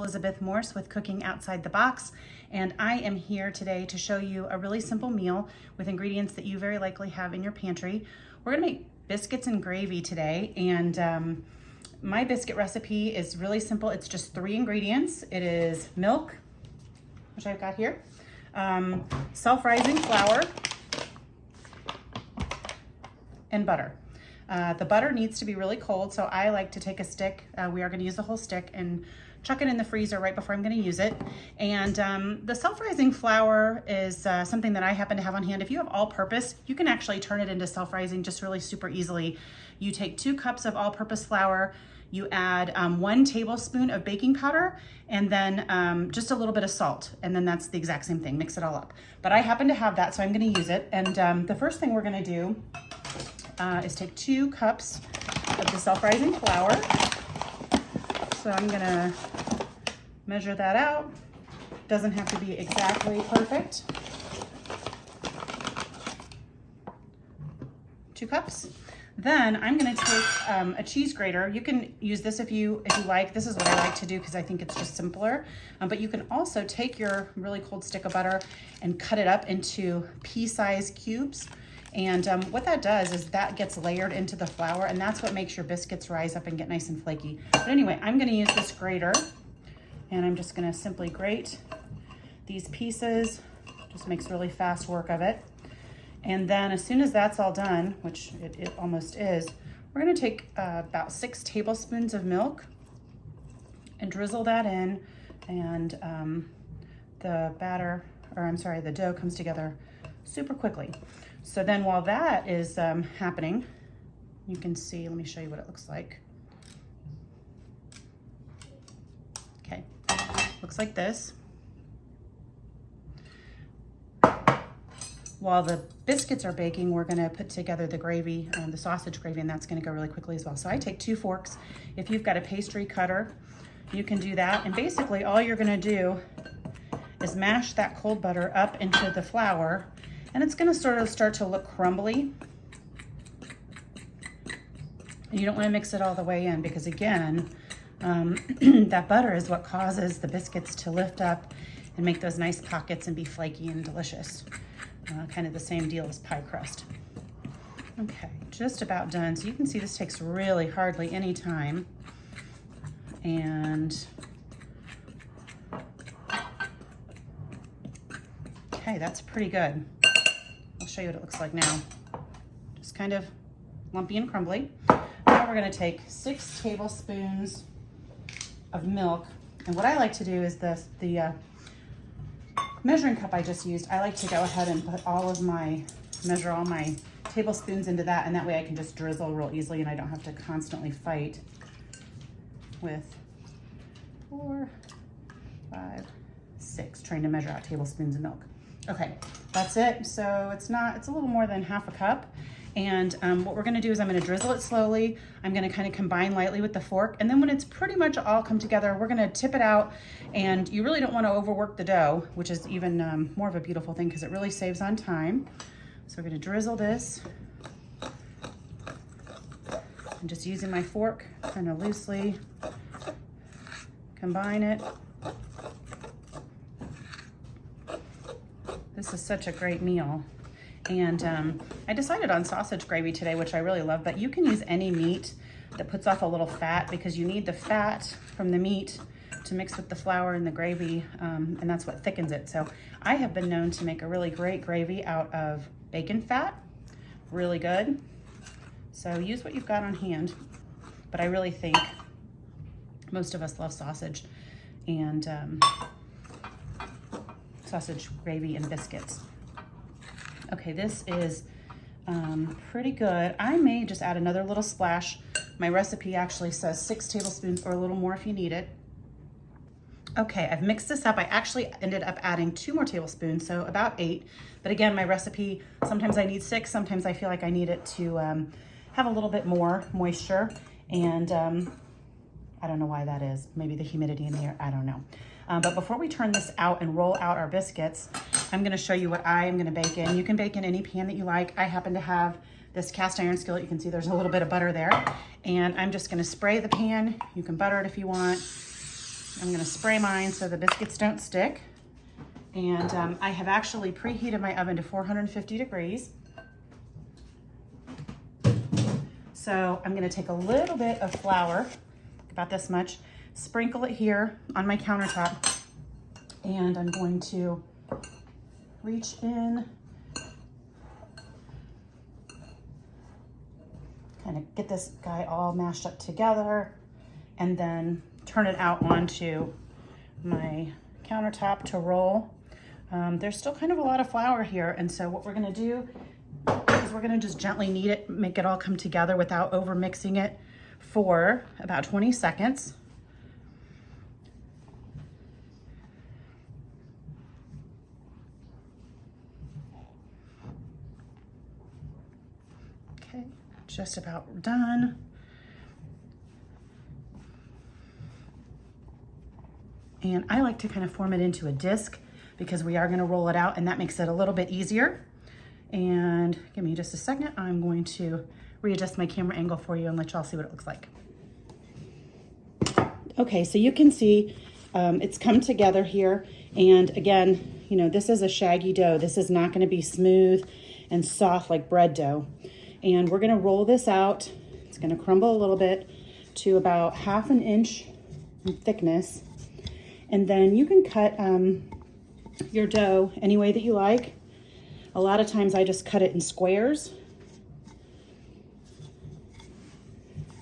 Elizabeth Morse with Cooking Outside the Box, and I am here today to show you a really simple meal with ingredients that you very likely have in your pantry. We're gonna make biscuits and gravy today, and my biscuit recipe is really simple. It's just 3 ingredients. It is milk, which I've got here, self-rising flour, and butter. The butter needs to be really cold, so I like to take a stick. We are going to use the whole stick and chuck it in the freezer right before I'm going to use it. And the self-rising flour is something that I happen to have on hand. If you have all-purpose, you can actually turn it into self-rising just really super easily. You take 2 cups of all-purpose flour, you add 1 tablespoon of baking powder, and then just a little bit of salt, and then that's the exact same thing. Mix it all up. But I happen to have that, so I'm going to use it. And the first thing we're going to do is take 2 cups of the self-rising flour. So I'm gonna measure that out. Doesn't have to be exactly perfect. 2 cups. Then I'm gonna take a cheese grater. You can use this if you like. This is what I like to do because I think it's just simpler. But you can also take your really cold stick of butter and cut it up into pea-sized cubes. And what that does is that gets layered into the flour, and that's what makes your biscuits rise up and get nice and flaky. But anyway, I'm gonna use this grater, and I'm just gonna simply grate these pieces. Just makes really fast work of it. And then as soon as that's all done, which it almost is, we're gonna take about 6 tablespoons of milk and drizzle that in, and the dough comes together super quickly. So then while that is happening, you can see, let me show you what it looks like. Okay, looks like this. While the biscuits are baking, we're gonna put together the gravy, the sausage gravy, and that's gonna go really quickly as well. So I take 2 forks. If you've got a pastry cutter, you can do that. And basically all you're gonna do is mash that cold butter up into the flour, and it's gonna sort of start to look crumbly. And you don't wanna mix it all the way in because again, that butter is what causes the biscuits to lift up and make those nice pockets and be flaky and delicious. Kind of the same deal as pie crust. Okay, just about done. So you can see this takes really hardly any time. And okay, that's pretty good. I'll show you what it looks like now. Just kind of lumpy and crumbly. Now we're gonna take 6 tablespoons of milk. And what I like to do is the measuring cup I just used, I like to go ahead and put measure all my tablespoons into that, and that way I can just drizzle real easily and I don't have to constantly fight with 4, 5, 6, trying to measure out tablespoons of milk. Okay, that's it. So it's a little more than half a cup. And what we're gonna do is I'm gonna drizzle it slowly. I'm gonna kind of combine lightly with the fork. And then when it's pretty much all come together, we're gonna tip it out. And you really don't wanna overwork the dough, which is even more of a beautiful thing because it really saves on time. So we're gonna drizzle this. I'm just using my fork, kind of loosely combine it. This is such a great meal. And I decided on sausage gravy today, which I really love, but you can use any meat that puts off a little fat because you need the fat from the meat to mix with the flour and the gravy, and that's what thickens it. So I have been known to make a really great gravy out of bacon fat, really good. So use what you've got on hand, but I really think most of us love sausage and sausage gravy and biscuits. Okay, this is pretty good. I may just add another little splash. My recipe actually says 6 tablespoons or a little more if you need it. Okay, I've mixed this up. I actually ended up adding 2 more tablespoons, so about 8. But again, my recipe, sometimes I need 6, sometimes I feel like I need it to have a little bit more moisture. And I don't know why that is. Maybe the humidity in the air, I don't know. But before we turn this out and roll out our biscuits, I'm gonna show you what I am gonna bake in. You can bake in any pan that you like. I happen to have this cast iron skillet. You can see there's a little bit of butter there. And I'm just gonna spray the pan. You can butter it if you want. I'm gonna spray mine so the biscuits don't stick. And I have actually preheated my oven to 450 degrees. So I'm gonna take a little bit of flour, about this much, sprinkle it here on my countertop, and I'm going to reach in, kind of get this guy all mashed up together, and then turn it out onto my countertop to roll. There's still kind of a lot of flour here, and so what we're gonna do is we're gonna just gently knead it, make it all come together without over mixing it for about 20 seconds. Okay, just about done. And I like to kind of form it into a disc because we are going to roll it out, and that makes it a little bit easier. And give me just a second. I'm going to readjust my camera angle for you and let y'all see what it looks like. Okay, so you can see it's come together here. And again, you know, this is a shaggy dough. This is not going to be smooth and soft like bread dough. And we're going to roll this out. It's going to crumble a little bit to about 1/2 inch in thickness. And then you can cut your dough any way that you like. A lot of times I just cut it in squares.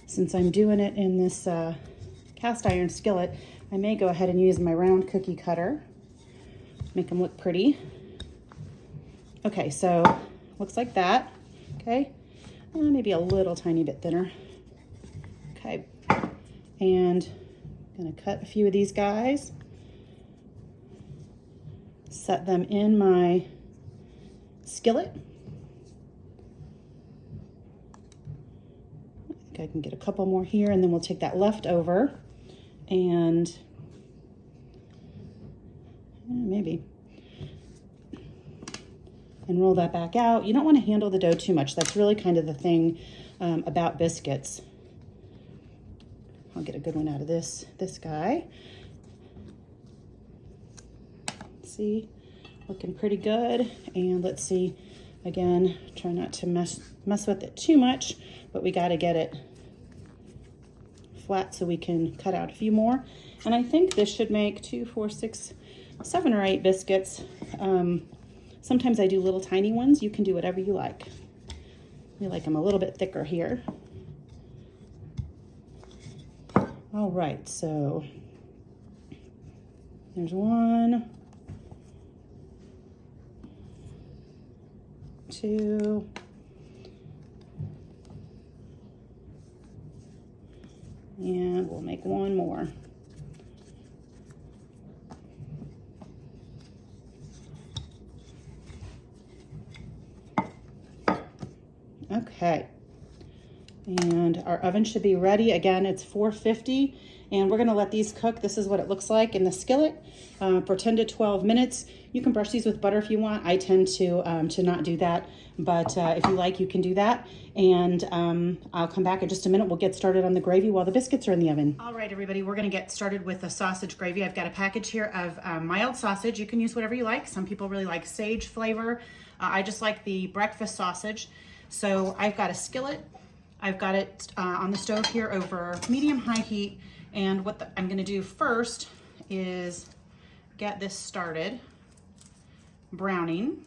Since I'm doing it in this cast iron skillet, I may go ahead and use my round cookie cutter, make them look pretty. Okay, so looks like that. Okay, maybe a little tiny bit thinner. Okay, and I'm gonna cut a few of these guys, set them in my skillet. I think I can get a couple more here, and then we'll take that leftover and maybe and roll that back out. You don't want to handle the dough too much. That's really kind of the thing about biscuits. I'll get a good one out of this guy. See, looking pretty good. And let's see, again, try not to mess with it too much, but we got to get it flat so we can cut out a few more. And I think this should make 2, 4, 6, 7 or 8 biscuits. Sometimes I do little tiny ones. You can do whatever you like. We like them a little bit thicker here. All right, so there's 1, 2, and we'll make 1 more. Okay, and our oven should be ready. Again, it's 450, and we're gonna let these cook. This is what it looks like in the skillet for 10 to 12 minutes. You can brush these with butter if you want. I tend to not do that, but if you like, you can do that. And I'll come back in just a minute. We'll get started on the gravy while the biscuits are in the oven. All right, everybody, we're gonna get started with the sausage gravy. I've got a package here of mild sausage. You can use whatever you like. Some people really like sage flavor. I just like the breakfast sausage. So I've got a skillet. I've got it on the stove here over medium-high heat. And what I'm gonna do first is get this started browning.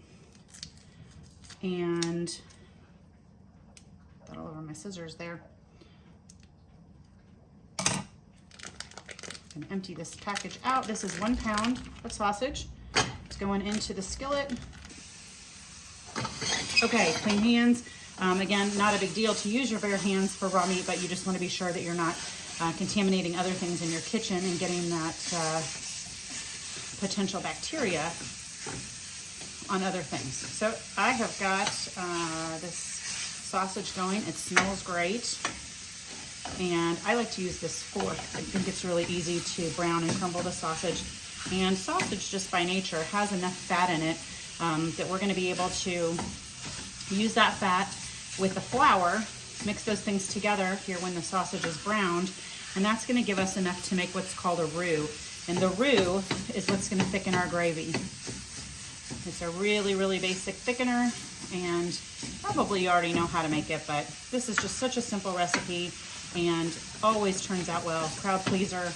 And got all over my scissors there. I'm gonna empty this package out. This is 1 pound of sausage. It's going into the skillet. Okay, clean hands. Again, not a big deal to use your bare hands for raw meat, but you just want to be sure that you're not contaminating other things in your kitchen and getting that potential bacteria on other things. So I have got this sausage going. It smells great. And I like to use this fork. I think it's really easy to brown and crumble the sausage. And sausage, just by nature, has enough fat in it that we're going to be able to use that fat with the flour, mix those things together here when the sausage is browned. And that's gonna give us enough to make what's called a roux. And the roux is what's gonna thicken our gravy. It's a really, really basic thickener, and probably you already know how to make it, but this is just such a simple recipe and always turns out well. Crowd pleaser,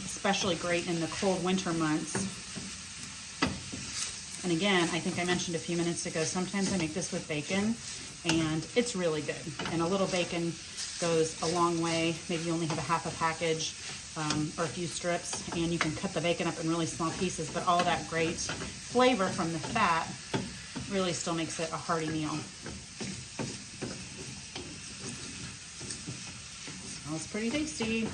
especially great in the cold winter months. And again, I think I mentioned a few minutes ago, sometimes I make this with bacon, and it's really good. And a little bacon goes a long way. Maybe you only have a half a package or a few strips, and you can cut the bacon up in really small pieces, but all that great flavor from the fat really still makes it a hearty meal. Smells pretty tasty.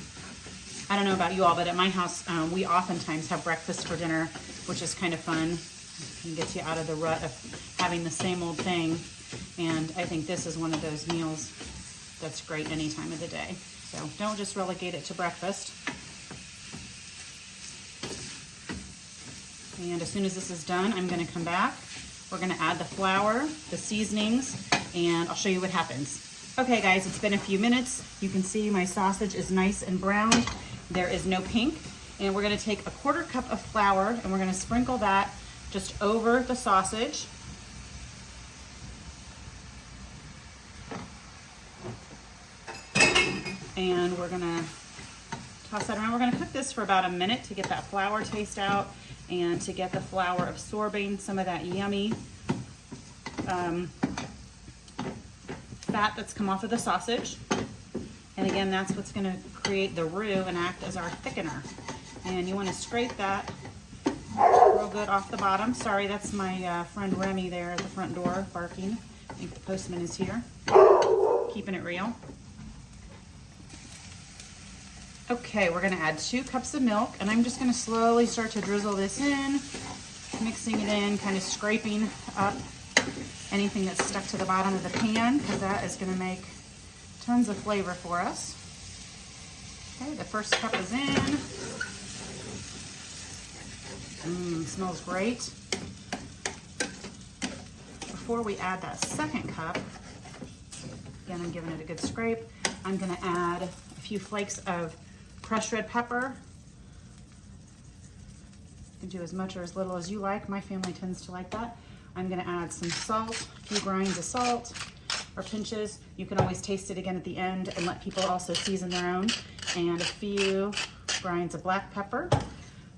I don't know about you all, but at my house, we oftentimes have breakfast for dinner, which is kind of fun. It can get you out of the rut of having the same old thing. And I think this is one of those meals that's great any time of the day. So don't just relegate it to breakfast. And as soon as this is done, I'm gonna come back. We're gonna add the flour, the seasonings, and I'll show you what happens. Okay guys, it's been a few minutes. You can see my sausage is nice and browned. There is no pink. And we're gonna take a 1/4 cup of flour and we're gonna sprinkle that just over the sausage. And we're gonna toss that around. We're gonna cook this for about a minute to get that flour taste out and to get the flour absorbing some of that yummy fat that's come off of the sausage. And again, that's what's gonna create the roux and act as our thickener. And you wanna scrape that real good off the bottom. Sorry, that's my friend Remy there at the front door barking. I think the postman is here. Keeping it real. Okay, we're gonna add 2 cups of milk, and I'm just gonna slowly start to drizzle this in, mixing it in, kind of scraping up anything that's stuck to the bottom of the pan, because that is gonna make tons of flavor for us. Okay, the first cup is in. Smells great. Before we add that second cup, again, I'm giving it a good scrape, I'm gonna add a few flakes of crushed red pepper. You can do as much or as little as you like. My family tends to like that. I'm gonna add some salt, a few grinds of salt or pinches. You can always taste it again at the end and let people also season their own. And a few grinds of black pepper.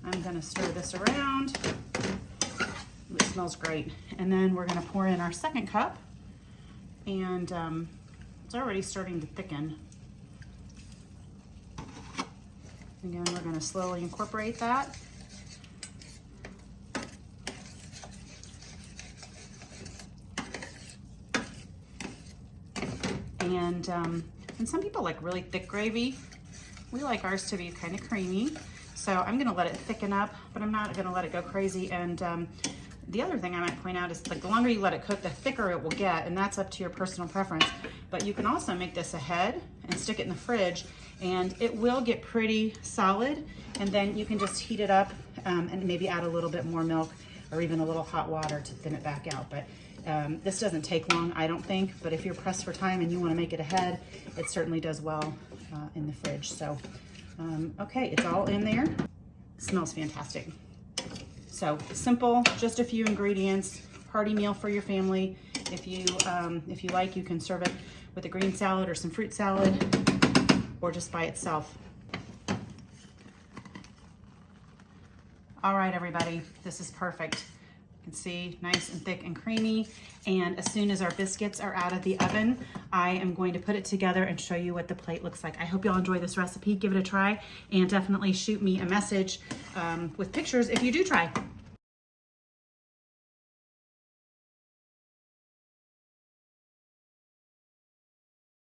I'm gonna stir this around. Ooh, it smells great. And then we're gonna pour in our second cup. And it's already starting to thicken. Again, we're going to slowly incorporate that. And some people like really thick gravy. We like ours to be kind of creamy. So I'm going to let it thicken up, but I'm not going to let it go crazy. And the other thing I might point out is like the longer you let it cook, the thicker it will get, and that's up to your personal preference. But you can also make this ahead and stick it in the fridge, and it will get pretty solid, and then you can just heat it up and maybe add a little bit more milk or even a little hot water to thin it back out. But this doesn't take long, I don't think, but if you're pressed for time and you want to make it ahead, it certainly does well in the fridge. So, okay, it's all in there. Smells fantastic. So simple, just a few ingredients, hearty meal for your family. If you like, you can serve it with a green salad or some fruit salad, or just by itself. All right, everybody, this is perfect. You can see nice and thick and creamy. And as soon as our biscuits are out of the oven, I am going to put it together and show you what the plate looks like. I hope y'all enjoy this recipe. Give it a try, and definitely shoot me a message with pictures if you do try.